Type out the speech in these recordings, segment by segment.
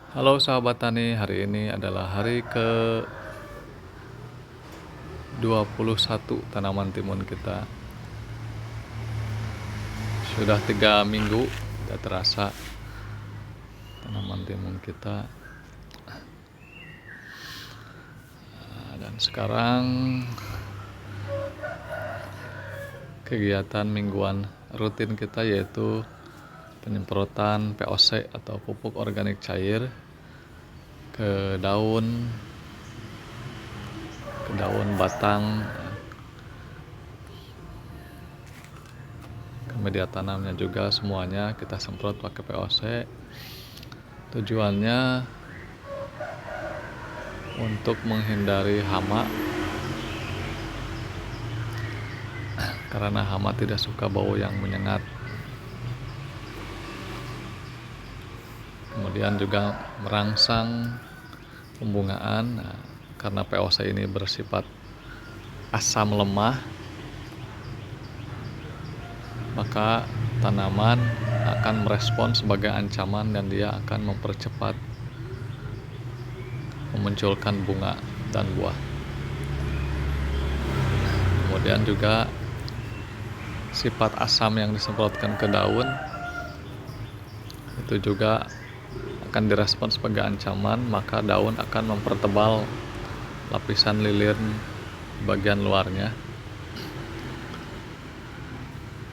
Halo sahabat tani, hari ini adalah hari ke-21 tanaman timun kita. Sudah 3 minggu, tidak terasa tanaman timun kita. Dan sekarang kegiatan mingguan rutin kita yaitu penyemprotan POC atau pupuk organik cair ke daun, batang, ke media tanamnya juga, semuanya kita semprot pakai POC. Tujuannya untuk menghindari hama, karena hama tidak suka bau yang menyengat. Kemudian juga merangsang pembungaan, karena POC ini bersifat asam lemah, maka tanaman akan merespon sebagai ancaman dan dia akan mempercepat memunculkan bunga dan buah. Kemudian juga sifat asam yang disemprotkan ke daun itu juga akan direspon sebagai ancaman, maka daun akan mempertebal lapisan lilin bagian luarnya.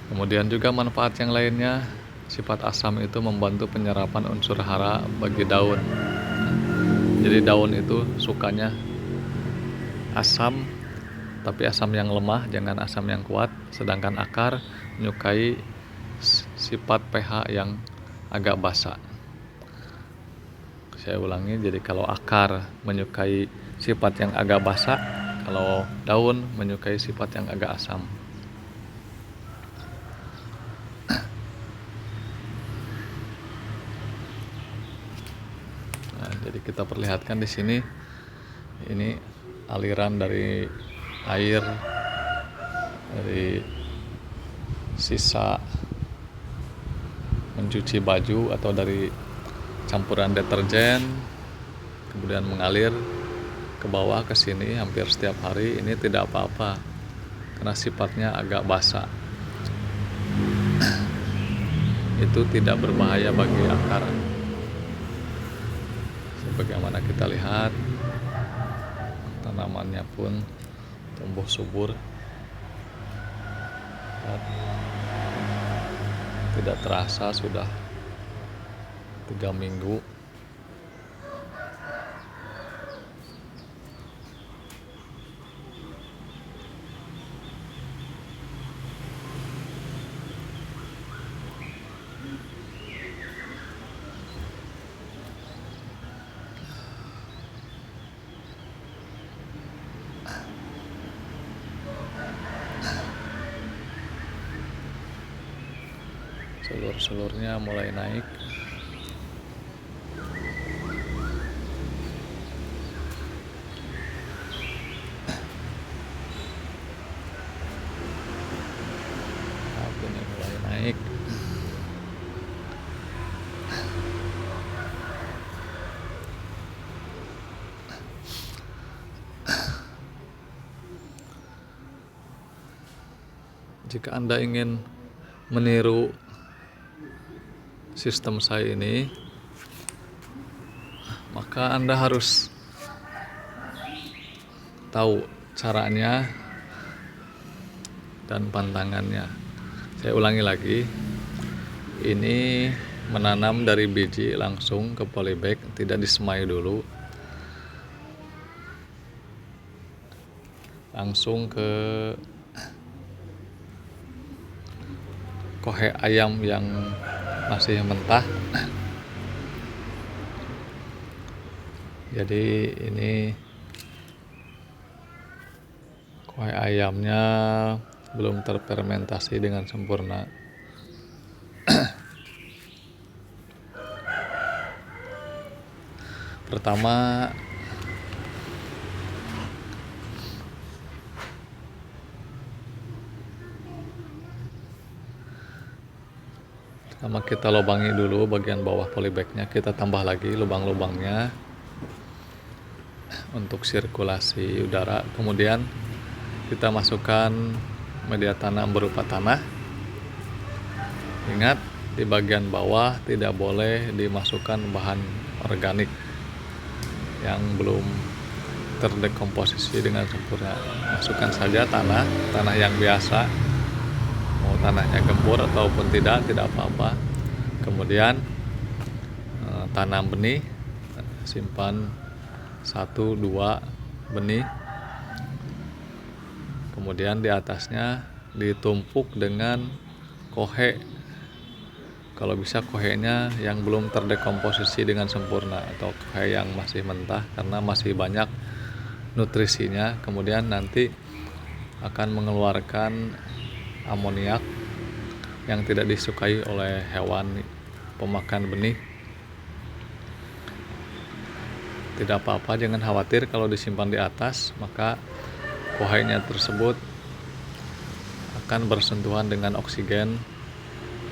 Kemudian juga manfaat yang lainnya, sifat asam itu membantu penyerapan unsur hara bagi daun. Jadi daun itu sukanya asam, tapi asam yang lemah, jangan asam yang kuat. Sedangkan akar menyukai sifat pH yang agak basa. Saya ulangi, jadi kalau akar menyukai sifat yang agak basa, kalau daun menyukai sifat yang agak asam. Nah, jadi kita perlihatkan di sini, ini aliran dari air dari sisa mencuci baju atau dari campuran deterjen, kemudian mengalir ke bawah ke sini hampir setiap hari. Ini tidak apa-apa karena sifatnya agak basah. Itu tidak berbahaya bagi akar. Sebagaimana kita lihat, tanamannya pun tumbuh subur. Tidak terasa sudah 3 minggu. Selur-selurnya mulai naik. Ini mulai naik. Jika Anda ingin meniru sistem saya ini, maka Anda harus tahu caranya dan pantangannya. Saya ulangi lagi, ini menanam dari biji langsung ke polybag, tidak disemai dulu, langsung ke kohe ayam yang masih mentah. Jadi ini kohe ayamnya belum terfermentasi dengan sempurna. Pertama, Pertama kita lubangi dulu bagian bawah polybagnya, kita tambah lagi lubang-lubangnya untuk sirkulasi udara. Kemudian kita masukkan media tanam berupa tanah. Ingat, di bagian bawah tidak boleh dimasukkan bahan organik yang belum terdekomposisi dengan sempurna. Masukkan saja tanah yang biasa, mau tanahnya gembur ataupun tidak apa-apa. Kemudian tanam benih, simpan 1-2 benih. Kemudian di atasnya ditumpuk dengan kohe. Kalau bisa kohenya yang belum terdekomposisi dengan sempurna, atau kohe yang masih mentah karena masih banyak nutrisinya. Kemudian nanti akan mengeluarkan amoniak yang tidak disukai oleh hewan pemakan benih. Tidak apa-apa, jangan khawatir kalau disimpan di atas, maka kohenya tersebut akan bersentuhan dengan oksigen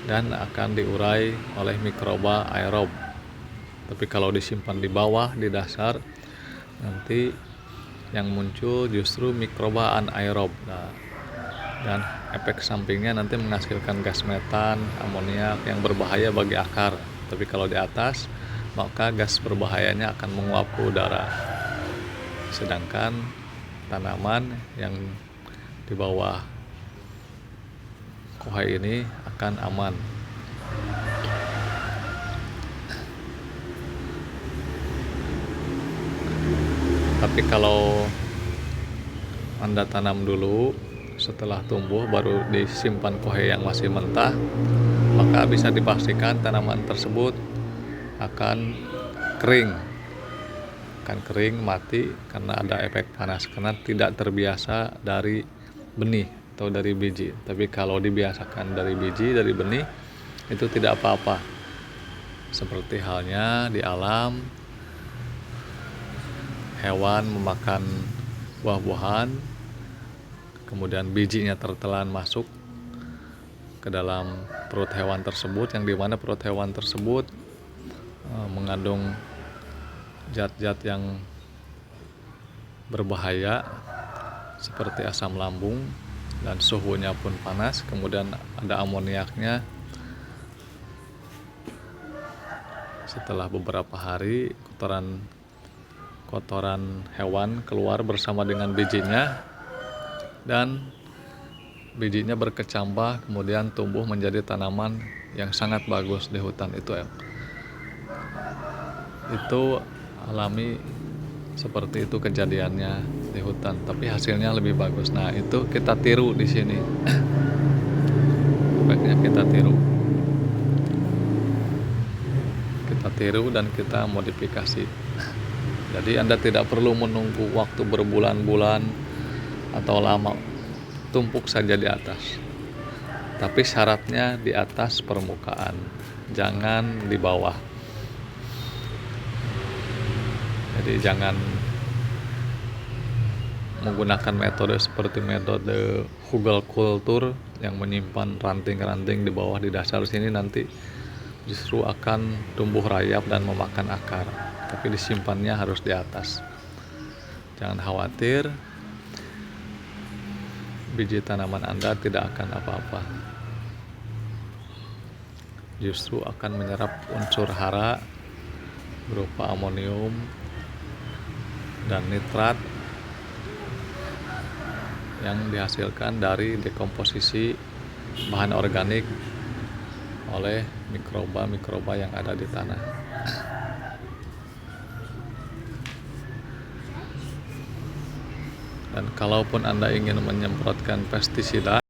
dan akan diurai oleh mikroba aerob. Tapi kalau disimpan di bawah, di dasar, nanti yang muncul justru mikroba anaerob. Dan efek sampingnya nanti menghasilkan gas metan, amoniak yang berbahaya bagi akar. Tapi kalau di atas, maka gas berbahayanya akan menguap ke udara. Sedangkan tanaman yang di bawah kohai ini akan aman. Tapi kalau Anda tanam dulu, setelah tumbuh baru disimpan kohai yang masih mentah, maka bisa dipastikan tanaman tersebut akan kering, mati karena ada efek panas, karena tidak terbiasa dari benih atau dari biji. Tapi kalau dibiasakan dari biji, dari benih, itu tidak apa-apa. Seperti halnya di alam, hewan memakan buah-buahan, kemudian bijinya tertelan masuk ke dalam perut hewan tersebut, yang dimana perut hewan tersebut mengandung zat-zat yang berbahaya seperti asam lambung, dan suhunya pun panas. Kemudian ada amoniaknya. Setelah beberapa hari, kotoran hewan keluar bersama dengan bijinya, dan bijinya berkecambah, kemudian tumbuh menjadi tanaman yang sangat bagus di hutan itu alami seperti itu kejadiannya di hutan, tapi hasilnya lebih bagus. Nah, itu kita tiru di sini. Sebaiknya kita tiru dan kita modifikasi. Jadi Anda tidak perlu menunggu waktu berbulan-bulan atau lama, tumpuk saja di atas. Tapi syaratnya di atas permukaan, jangan di bawah. Jadi jangan menggunakan metode seperti metode hugelkultur yang menyimpan ranting-ranting di bawah di dasar sini, nanti justru akan tumbuh rayap dan memakan akar. Tapi disimpannya harus di atas. Jangan khawatir, biji tanaman Anda tidak akan apa-apa. Justru akan menyerap unsur hara berupa amonium dan nitrat yang dihasilkan dari dekomposisi bahan organik oleh mikroba-mikroba yang ada di tanah. Dan kalaupun Anda ingin menyemprotkan pestisida,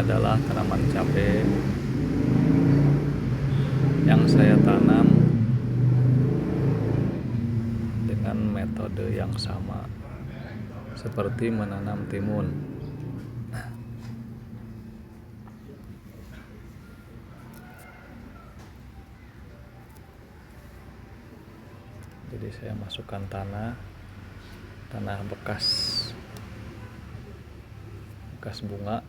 adalah tanaman cabai yang saya tanam dengan metode yang sama seperti menanam timun. Jadi saya masukkan tanah bekas bunga,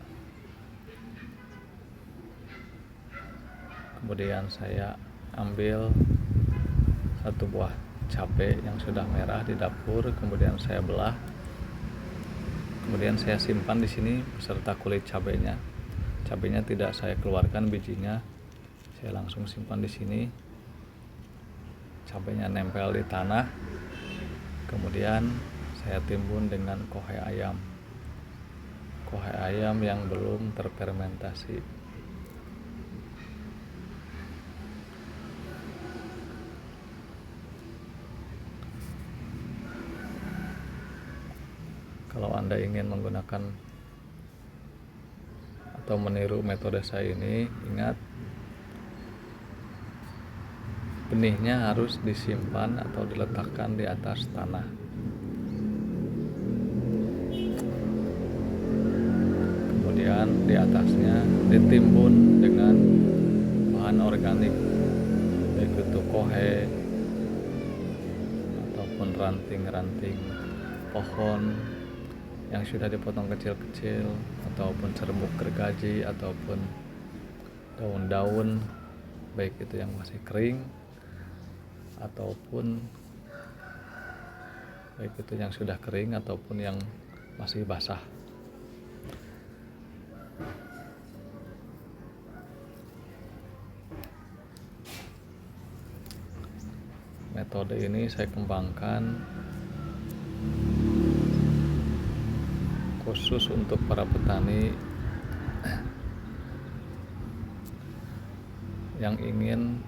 kemudian saya ambil satu buah cabai yang sudah merah di dapur, kemudian saya belah, kemudian saya simpan di sini beserta kulit cabainya. Cabainya tidak saya keluarkan bijinya, saya langsung simpan di sini. Cabainya nempel di tanah, kemudian saya timbun dengan kohai ayam yang belum terfermentasi. Kalau Anda ingin menggunakan atau meniru metode saya ini, ingat benihnya harus disimpan atau diletakkan di atas tanah. Kemudian di atasnya ditimbun dengan bahan organik, baik itu kohai ataupun ranting-ranting pohon yang sudah dipotong kecil-kecil, ataupun serbuk gergaji, ataupun daun-daun baik itu yang masih kering ataupun baik itu yang sudah kering ataupun yang masih basah. Metode ini saya kembangkan khusus untuk para petani yang ingin